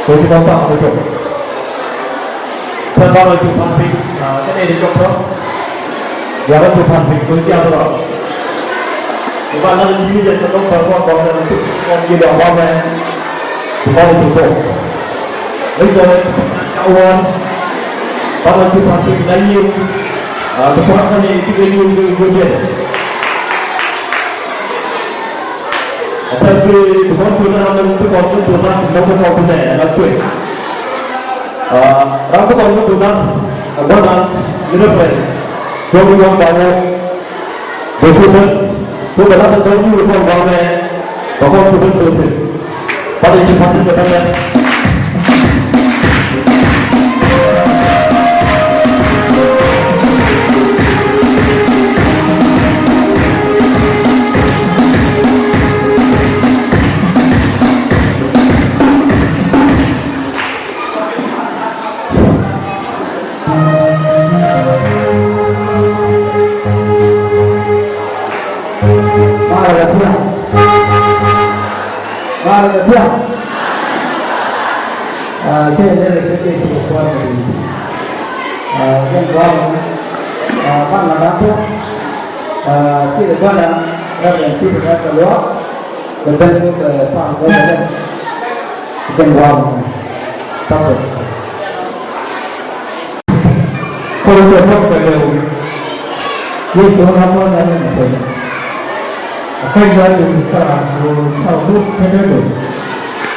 Tôi chỉ có tạo một chỗ. Thân bao lời chụp hoàn phí, cái này để chụp đó. Và nó chụp hoàn phí tôi treo đó. Và nó như vậy cho nó còn gì đó bao về. Bao lời chụp bộ. Bây giờ cao hơn. Bao lời chụp hoàn phí lấy nhiều. Kekuasaan ini juga juga. Tapi bukan tujuan untuk orang tujuan untuk orang punya nak cuy. Orang tu orang tujuan orang Europe, orang baru, bersudah, tu kalau kita tahu orang baru, orang tujuan tu, pada ini pasti kita Saya dari segi kebutuhan yang kuat, mana nanti kita mana ada kita keluar, betul ke faham betul, yang kuat, tapi kalau kita perlu, ini tuhan apa yang kita, akan jadi kita tahu betul.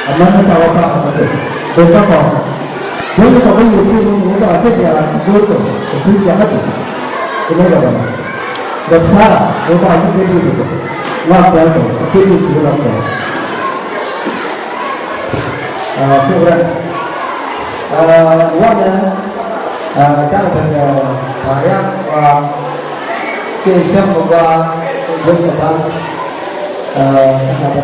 Amana tahu apa betul. Besok kau, besok kau itu ada dia jodoh, itu dia ada. Ini apa? Besar, besar itu itu. Maka itu itu apa? Kemudian, warna, kalau saya varian, sistem juga berkembang, apa?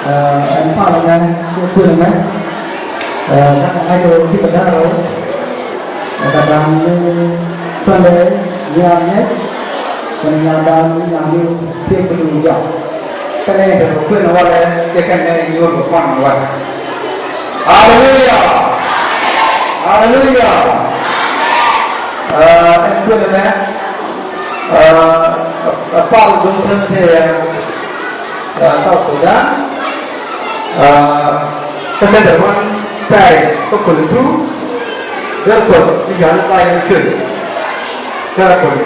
Apa namanya itu namanya ada kita tahu kadang sampai nyamnya menyadar nyamnya dia perlu jauh karena itu pun awalnya dia kan nyuruh berkuang awal. Haleluya, haleluya. Itu namanya apa untuk saya tahu sudah. Kita dapat saya pukul itu, berkos di jalan lain sih, berkos.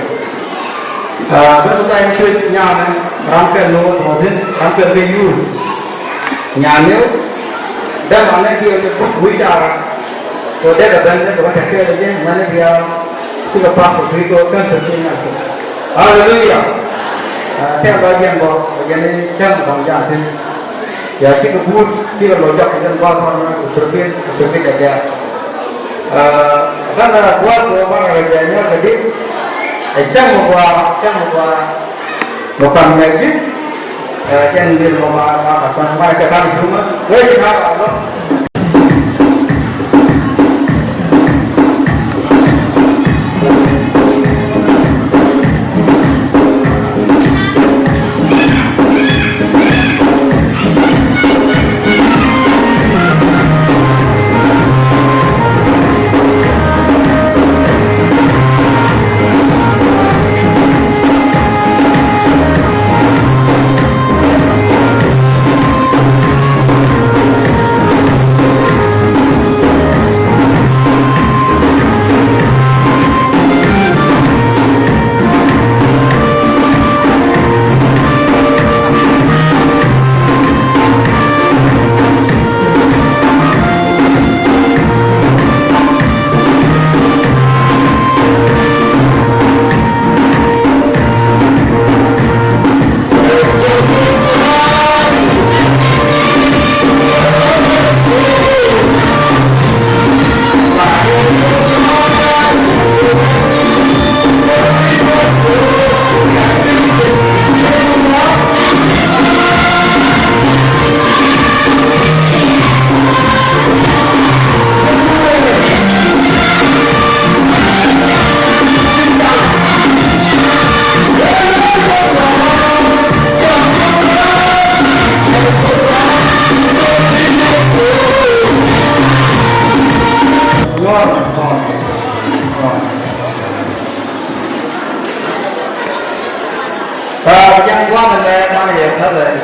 Berkos lain sih nyaman, rampir nomor dozen, rampir reuse, nyaman. Dan mana dia untuk bicara, kalau dia dapat dapat hasil aja, mana dia sudah pasang video kan seperti itu. Haleluya. Saya bagian bawa, bagian ini saya bagian sih. Ya kita buat kita lojak kita buat orang seperti aja. Karena buat orang kerjanya jadi, jangan buat bukan lagi, jangan dia buat apa mereka kan cuma, wes apa.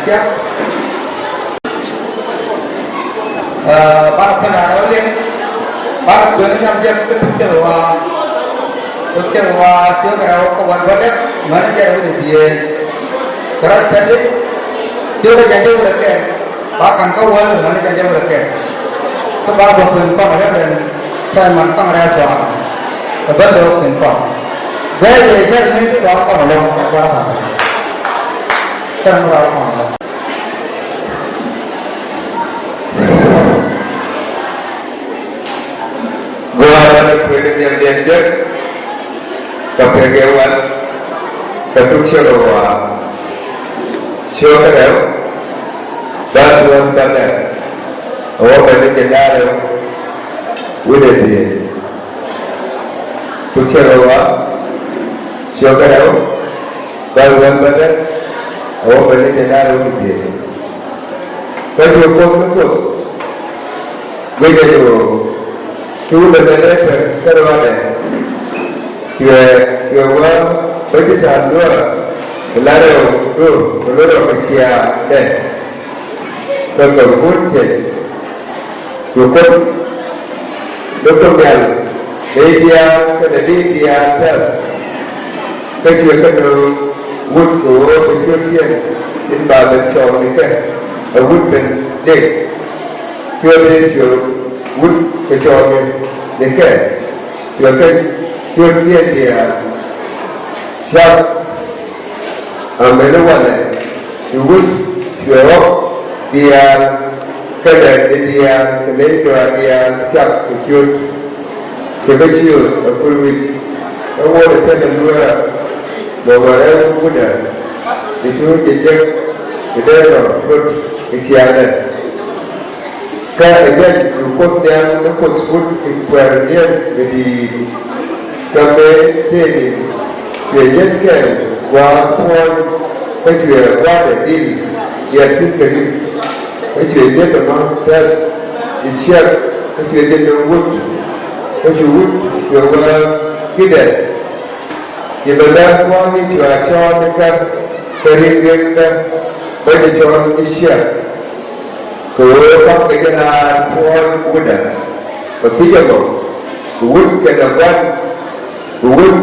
chắc bạn thân áo liên bạn tuần năm giờ cái thực tế là chưa cái nào có quan vấn đấy mà nó cái đó thì cái chân đấy chưa cái chân được cái bạn cần có quan mà nó chân được cái các bạn có quyền có mà đấy saya mantang rasa betul betul jadi ini itu apa loh apa kan apa gua ada kulit yang dianjak kepegawan ketuk cerowa cerowa daswan pada awak balik jenara udah dia ketuk cerowa cerowa daswan pada awak balik jenara udah dia kalau fokus gue jadi chú lên đây đấy cái đó này về qua với cái tràn nữa là đâu cái chia đây rồi còn cuốn thì rồi cuốn lúc trong nhà để dia cái này đi dia test cái chuyện cái đồ vút của cái chuyện kia đến bà lên cho này cái ở vút bên đây chưa đến chưa vút cái trò này để kể rồi cái chuyên viên thì sao mấy lúc này thì vút chưa thì cái này thì cái đấy cho thì chắc cái chuyên thì cái chuyên ở khu vực ở ngoài để thấy là nuôi rồi mà đấy vút này thì chú chỉ chơi cái đây rồi vút cái xe này cái này quân yang nó quân quân quyền niên về thì cà phê thế thì về nhân cái qua thôn cái chuyện qua để đi dẹp cái chuyện nhất là nó test đi check cái chuyện nhất là wood cái chuyện wood rồi qua cái đề thì mình đang qua đi cho cái riêng bây giờ cho đi check của các cái là thôn wood và phía trong wood cái là quan wood